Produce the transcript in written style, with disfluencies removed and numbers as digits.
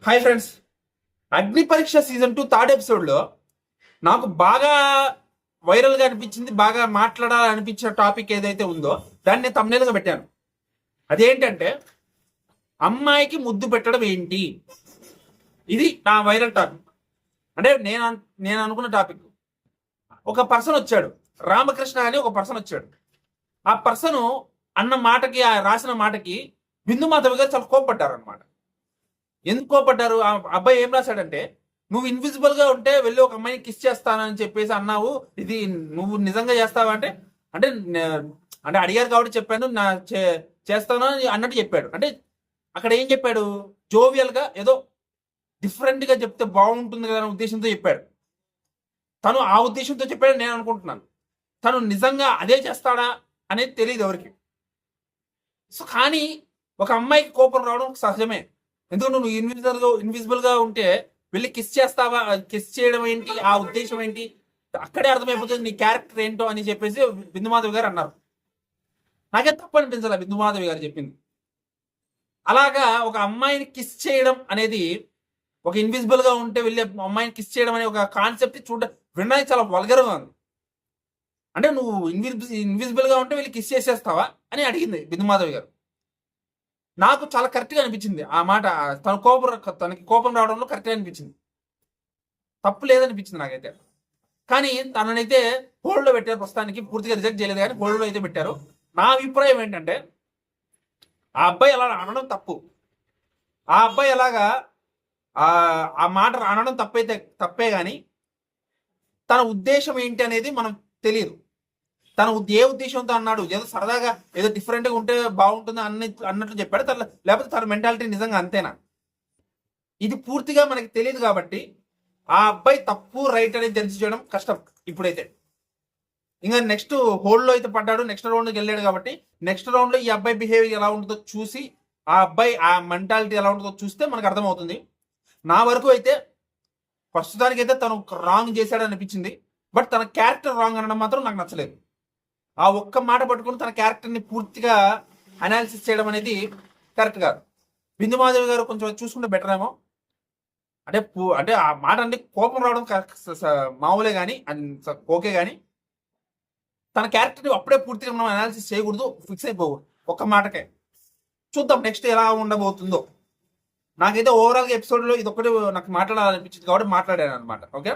Hi friends, అగ్ని పరీక్ష season 2 third ఎపిసోడ్లో నాకు బాగా వైరల్గా అనిపించింది, బాగా మాట్లాడాలనిపించిన టాపిక్ ఏదైతే ఉందో దాన్ని నేను తమ్నేలుగా పెట్టాను. అదేంటంటే అమ్మాయికి ముద్దు పెట్టడం ఏంటి. ఇది నా వైరల్ టాపిక్. అంటే నేను అనుకున్న టాపిక్. ఒక పర్సన్ వచ్చాడు, రామకృష్ణ అని ఒక పర్సన్ వచ్చాడు. ఆ పర్సన్ అన్న మాటకి, ఆ రాసిన మాటకి బిందు మాధవి గారు చాలా కోప్పడ్డారు అనమాట. ఎందుకు కోపడ్డారు? ఆ అబ్బాయి ఏం రాశాడంటే, నువ్వు ఇన్విజిబుల్ గా ఉంటే వెళ్ళి ఒక అమ్మాయిని కిస్ చేస్తానని చెప్పేసి అన్నావు, ఇది నువ్వు నిజంగా చేస్తావా అంటే అంటే అంటే అడిగారు కాబట్టి చెప్పాను, చేస్తాను అన్నట్టు చెప్పాడు. అంటే అక్కడ ఏం చెప్పాడు? జోవియల్ గా ఏదో డిఫరెంట్ గా చెప్తే బాగుంటుంది కదా అనే ఉద్దేశంతో చెప్పాడు. తను ఆ ఉద్దేశంతో చెప్పాడు నేను అనుకుంటున్నాను. తను నిజంగా అదే చేస్తాడా అనేది తెలియదు ఎవరికి. సో కానీ ఒక అమ్మాయికి కోపం రావడం సహజమే. ఎందుకంటే నువ్వు ఇన్విజిబుల్ గా ఉంటే వెళ్ళి కిస్ చేస్తావా, కిస్ చేయడం ఏంటి, ఆ ఉద్దేశం ఏంటి, అక్కడే అర్థమైపోతుంది నీ క్యారెక్టర్ ఏంటో అని చెప్పేసి బిందుమాధవి గారు అన్నారు. నాకే తప్పు అనిపించాలి బిందుమాధవి గారు చెప్పింది. అలాగా ఒక అమ్మాయిని కిస్ చేయడం అనేది, ఒక ఇన్విజిబుల్ గా ఉంటే వెళ్ళి అమ్మాయిని కిస్ చేయడం అనే ఒక కాన్సెప్ట్ వినడానికి చాలా వల్గర్గా ఉంది. అంటే నువ్వు ఇన్విజిబుల్ గా ఉంటే వెళ్ళి కిస్ చేసేస్తావా అని అడిగింది బిందుమాధవి గారు. నాకు చాలా కరెక్ట్గా అనిపించింది ఆ మాట. తనకి కోపం రావడంలో కరెక్ట్గా అనిపించింది, తప్పు లేదనిపించింది నాకైతే. కానీ తననైతే హోల్డ్లో పెట్టారు, ప్రస్తుతానికి పూర్తిగా రిజెక్ట్ చేయలేదు కానీ హోల్డ్లో అయితే పెట్టారు. నా అభిప్రాయం ఏంటంటే ఆ అబ్బాయి అలా అనడం తప్పు. ఆ అబ్బాయి ఎలాగా ఆ మాట అనడం తప్పే కానీ తన ఉద్దేశం ఏంటి అనేది మనం తెలియదు. తను ఏ ఉద్దేశంతో అన్నాడు, ఏదో సరదాగా ఏదో డిఫరెంట్గా ఉంటే బాగుంటుంది అన్నట్లు చెప్పాడు, లేకపోతే తన మెంటాలిటీ నిజంగా అంతేనా, ఇది పూర్తిగా మనకి తెలియదు. కాబట్టి ఆ అబ్బాయి తప్పు రైట్ అనేది తెలిసి చేయడం కష్టం ఇప్పుడైతే. ఇంకా నెక్స్ట్ హోల్డ్లో అయితే పడ్డాడు, నెక్స్ట్ రౌండ్కి వెళ్ళాడు. కాబట్టి నెక్స్ట్ రౌండ్లో ఈ అబ్బాయి బిహేవియర్ ఎలా ఉంటుందో చూసి, ఆ అబ్బాయి ఆ మెంటాలిటీ ఎలా ఉంటుందో చూస్తే మనకు అర్థమవుతుంది. నా వరకు అయితే ప్రస్తుతానికి అయితే తను రాంగ్ చేశాడు అనిపించింది. బట్ తన క్యారెక్టర్ రాంగ్ అనడం మాత్రం నాకు నచ్చలేదు. ఆ ఒక్క మాట పట్టుకుని తన క్యారెక్టర్ని పూర్తిగా అనాలిసిస్ చేయడం అనేది కరెక్ట్ కాదు. బిందుమాధవి గారు కొంచెం చూసుకుంటే బెటర్ ఏమో. అంటే అంటే ఆ మాట అంటే కోపం రావడం మామూలే కానీ, ఓకే, కానీ తన క్యారెక్టర్ని అప్పుడే పూర్తిగా మనం అనాలిసిస్ చేయకూడదు, ఫిక్స్ అయిపోకూడదు ఒక్క మాటకే. చూద్దాం నెక్స్ట్ ఎలా ఉండబోతుందో. నాకైతే ఓవరాల్గా ఎపిసోడ్లో ఇది ఒక్కటి నాకు మాట్లాడాలనిపించింది కాబట్టి మాట్లాడాను అనమాట. ఓకే.